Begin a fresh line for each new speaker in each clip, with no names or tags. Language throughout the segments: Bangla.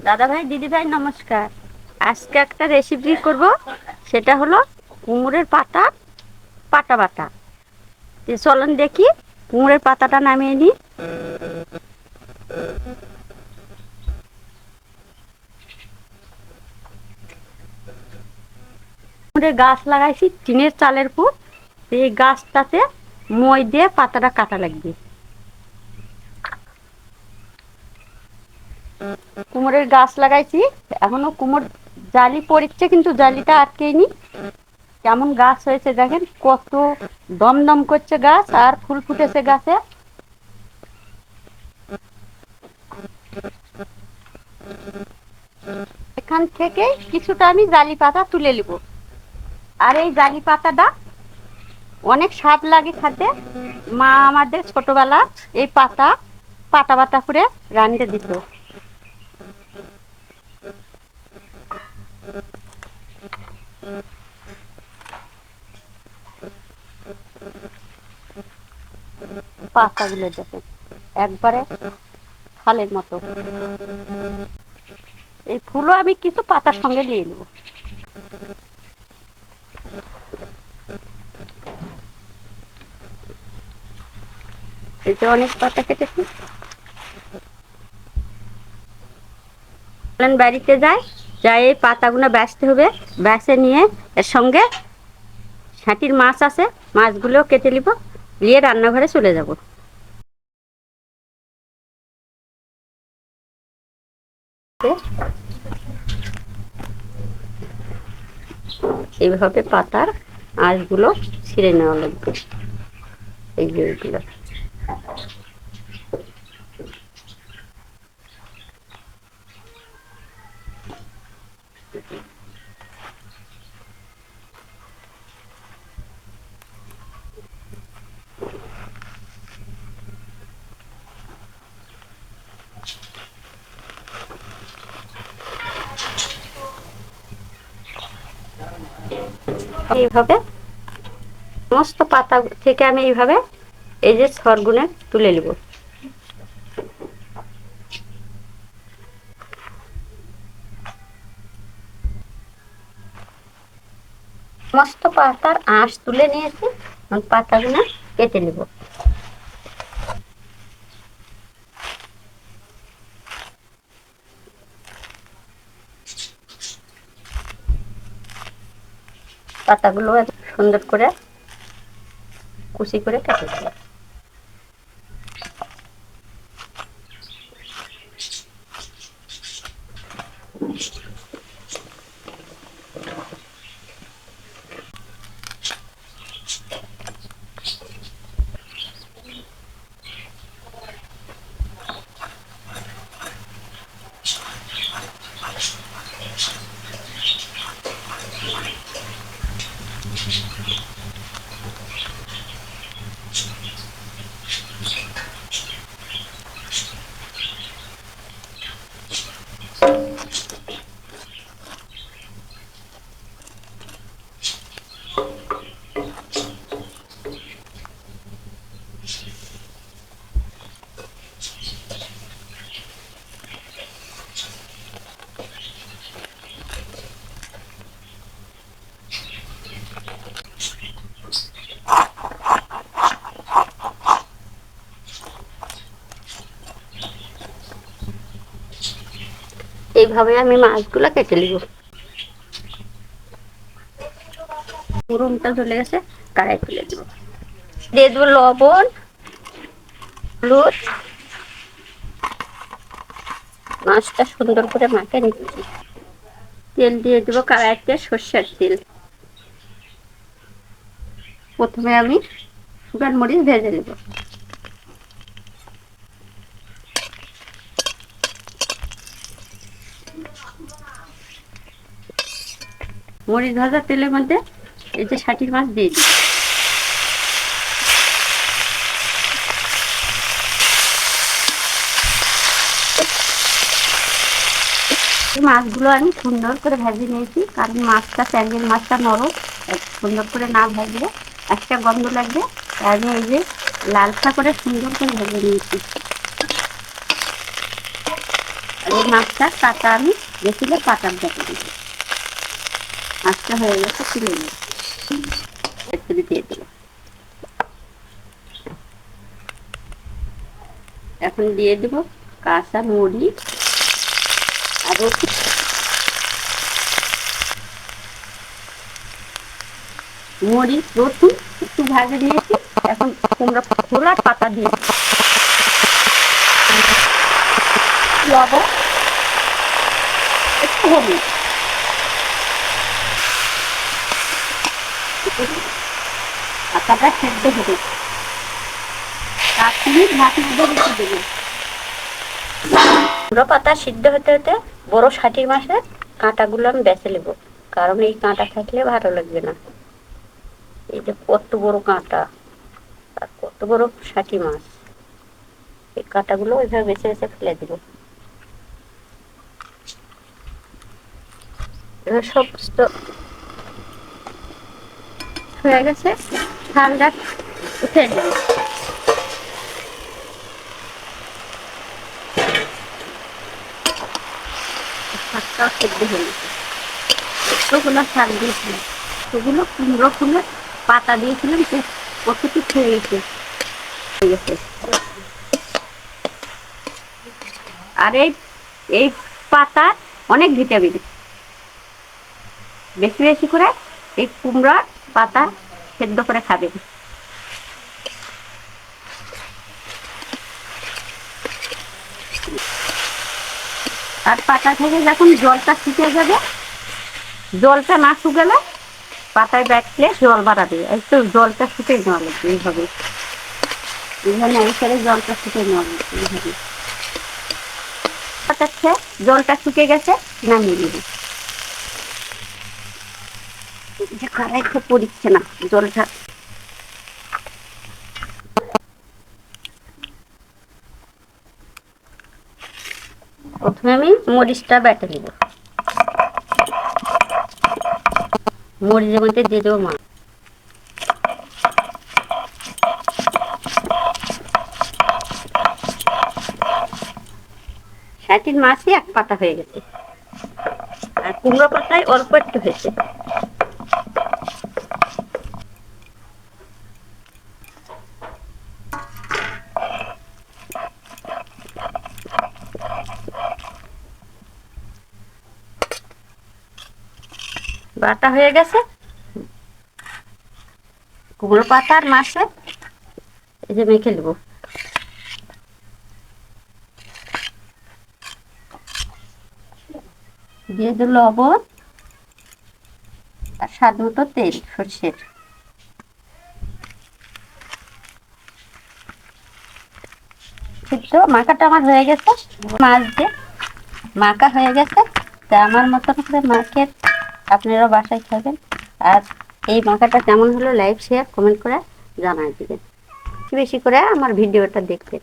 দাদা ভাই, দিদি ভাই, নমস্কার। আজকে একটা রেসিপি করব, সেটা হলো কুমড়োর পাতা পাটা বাটা। চলুন দেখি, কুমড়োর পাতাটা নামিয়ে নিই। কুমড়োর গাছ লাগাইছি টিনের চালের উপর। এই গাছটাতে মই দিয়ে পাতাটা কাটা লাগবে। কুমড়োর গাছ লাগাইছি, এখনো কুমড়োর জালি পড়ছে, কিন্তু জালিটা আটকেনি। কেমন গাছ হয়েছে দেখেন, কত দমদম করছে গাছ, আর ফুল ফুটেছে গাছে। এখান থেকে কিছুটা আমি জালি পাতা তুলে নিব। আর এই জালি পাতাটা অনেক স্বাদ লাগে খেতে। মা আমাদের ছোটবেলা এই পাতা পাটা বাটা করে রাঁধতে দিত। পাতাগুলো দেখেন, একবারে থালের মতো। এই ফুলও আমি কিছু পাতার সঙ্গে নিয়ে নেব। এই যে অনেক পাতা কেটেছি। বাড়িতে যাই এই পাতাগুলো বেচতে হবে। বেছে নিয়ে এর সঙ্গে ছাঁটির মাছ আছে, মাছগুলো কেটে নিব, নিয়ে রান্নাঘরে চলে যাব। এইভাবে পাতার আঁশগুলো ছিঁড়ে নেওয়া লাগবে। এই যে এইগুলো এইভাবে সমস্ত পাতা থেকে আমি এইভাবে এই যে ছড়গুনে তুলে নেব। সমস্ত পাতার আঁশ তুলে নিয়েছি, পাতাগুলো কেটে নেব। পাতাগুলো সুন্দর করে কুচি করে কেটে দেব। এইভাবে আমি মাছগুলো কেটে নিব। গরমটা চলে গেছে, কড়াই তুলে দেব। দিয়ে দেবো লবণ, হলুদ। মাছটা সুন্দর করে মাখে নিচ্ছি। তেল দিয়ে দেবো কড়াইতে, সর্ষের তেল। প্রথমে আমি শুকনো মরিচ ভেজে নেব। মরিচ ভাজা তেলের মধ্যে এই যে ছাঁটির মাছ দিয়ে দিই। মাছগুলো আমি সুন্দর করে ভেজে নিয়েছি, কারণ মাছটা ট্যাংরের মাছটা নরম, সুন্দর করে না ভাজলে একটা গন্ধ লাগবে। আমি এই যে লালচা করে সুন্দর করে ভেজে নিয়েছি। এই মাছটা কাটা আমি বেশিলে পাটার দেখে দিব। মাছটা হয়ে গেছে, তুলে নেব, একটু দিয়ে দেবো। এখন দিয়ে দেব কাঁচা মরিচ আর মরিচ রসুন একটু ভাজে নিয়েছি। এখন কুমড়া খোলার পাতা দিয়ে লবণ, একটু হলুদ, পাতাটা সেদ্ধ হবে। 5 মিনিট ঢাকনা দিয়ে রেখে দেবো। কুমড়ো পাতা সিদ্ধ হতে হতে বড় ষাটির মাছের কাঁটাগুলো আমি বেছে নেবো, কারণ এই কাঁটা থাকলে ভালো লাগবে না। এই যে কত বড় কাঁটা আর কত বড় ষাটি মাছ, এই কাঁটাগুলো ওইভাবে বেছে বেছে ফেলে দিব। এবার সমস্ত হয়ে গেছে, ঠান্ডা উঠে দেবো। শাকটাও সেদ্ধ হয়ে গেছে। এতগুলো শাক দিয়েছিলাম, সেগুলো কুমড়ো ফুলের পাতা দিয়েছিলাম, সে কতটুকু হয়ে গেছে। আর এই পাতা অনেক ভিটামিন, বেশি বেশি করে এই কুমড়ার পাতা সেদ্ধ করে খাবেন। আর পাতা থেকে যখন জলটা শুকিয়ে যাবে, জলটা না শুকালে পাতায় বাটলে জল বাড়াবে, একটু জলটা শুকিয়ে নেওয়া লাগবে। এইভাবে এইভাবে অনুসারে জলটা শুকিয়ে নেওয়া লাগবে। এইভাবে পাতাচ্ছে জলটা শুকিয়ে গেছে, নামিয়ে দেবে। যে কড়াই খুব পড়ছে না জলটা। প্রথমে আমি মরিচটা বেটে দিব, মরিচের মধ্যে দিয়ে দেবো মাছ। ষাটির মাছই এক পাতা হয়ে গেছে, আর কুমড়ো পাতায় অল্প একটু হয়েছে। বাটা হয়ে গেছে কুমড়ো পাতা আর মাছে, এই যে মেখে নেবো। দিয়ে দেব লবণ আর স্বাদ মতো তেল সর্ষের। তো মাখাটা আমার হয়ে গেছে, মাছ দিয়ে মাখা হয়ে গেছে। তা আমার মতন করে মাখে আপনারা বাসায় খাবেন। আর এই মাখাটা কেমন হলো লাইক শেয়ার কমেন্ট করে জানাই দিবেন। বেশি করে আমার ভিডিওটা দেখবেন।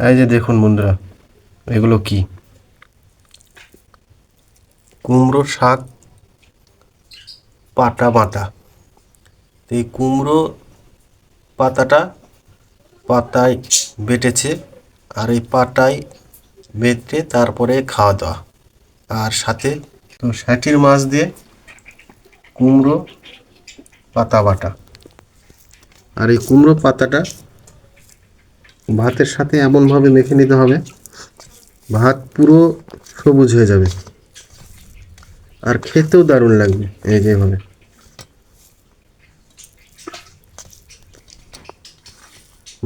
এই যে দেখুন বন্ধুরা, এগুলো কি কুমড়ো শাক পাতা বাটা। এই কুমড়ো পাতাটা পাতায় বেটেছে, আর এই পাতায় বেটে তারপরে খাওয়া দাওয়া। আর সাথে তো ষাটির মাছ দিয়ে কুমড়ো পাতা বাটা। আর এই কুমড়ো পাতাটা ভাতের সাথে এমনভাবে মেখে নিতে হবে, ভাত পুরো সবুজ হয়ে যাবে আর খেতেও দারুণ লাগবে। এই যেভাবে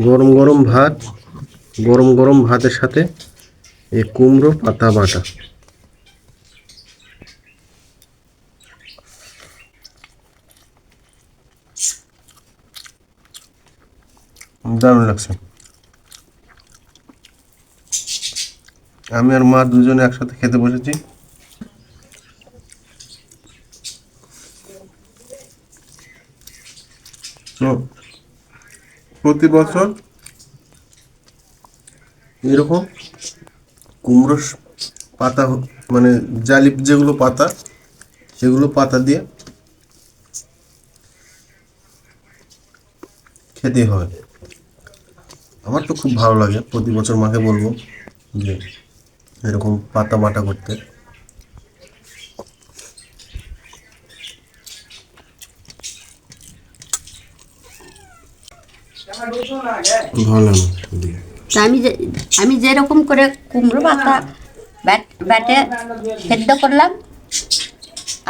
গরম গরম ভাত, গরম গরম ভাতের সাথে এই কুমড়ো পাতা বাটা দারুণ লাগছে। আমি আর মা দুজনে একসাথে খেতে বসেছি। তো প্রতি বছর এরকম কুমড়ো পাতা, মানে জালি যেগুলো পাতা, সেগুলো পাতা দিয়ে খেতেই হবে। আমার তো খুব ভালো লাগে, প্রতি বছর মাকে বলবো যে এরকম পাতা বাটা করতে। ভালো লাগে ওদিকে।
তা আমি যেরকম করে কুমড়ো পাতা ব্যাটে সেদ্ধ করলাম,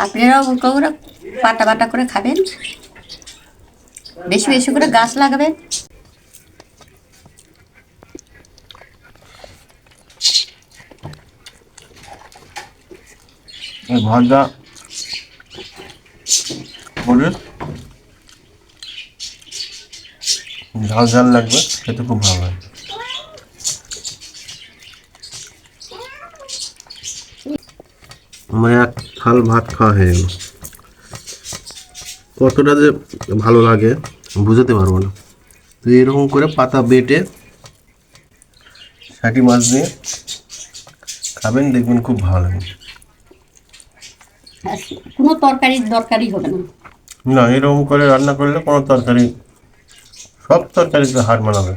আপনারাও ওরকম করে পাতা বাটা করে খাবেন, বেশি বেশি করে গাছ লাগাবেন।
এই ভাজা করে ঝাল ঝাল লাগবে, খেতে খুব ভালো লাগে। আমার এক থাল ভাত খাওয়া হয়ে গেল। কতটা যে ভালো লাগে বুঝতে পারবো না। তো এরকম করে পাতা বেটে ষাটি মাছ দিয়ে খাবেন, দেখবেন খুব ভালো লাগে।
আর কোনো তরকারির দরকারই হবে না।
না, এরকম করে রান্না করলে কোনো তরকারি, সব তরকারিতে হার মানাবে।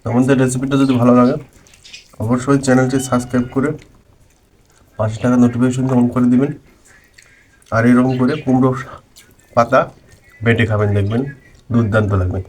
আমাদের রেসিপিটা যদি ভালো লাগে অবশ্যই চ্যানেলটি সাবস্ক্রাইব করে পাশে থাকা নোটিফিকেশনটা অন করে দিবেন। আর এরকম করে কুমড়ো পাতা বেটে খাবেন, দেখবেন দুর্দান্ত লাগবে।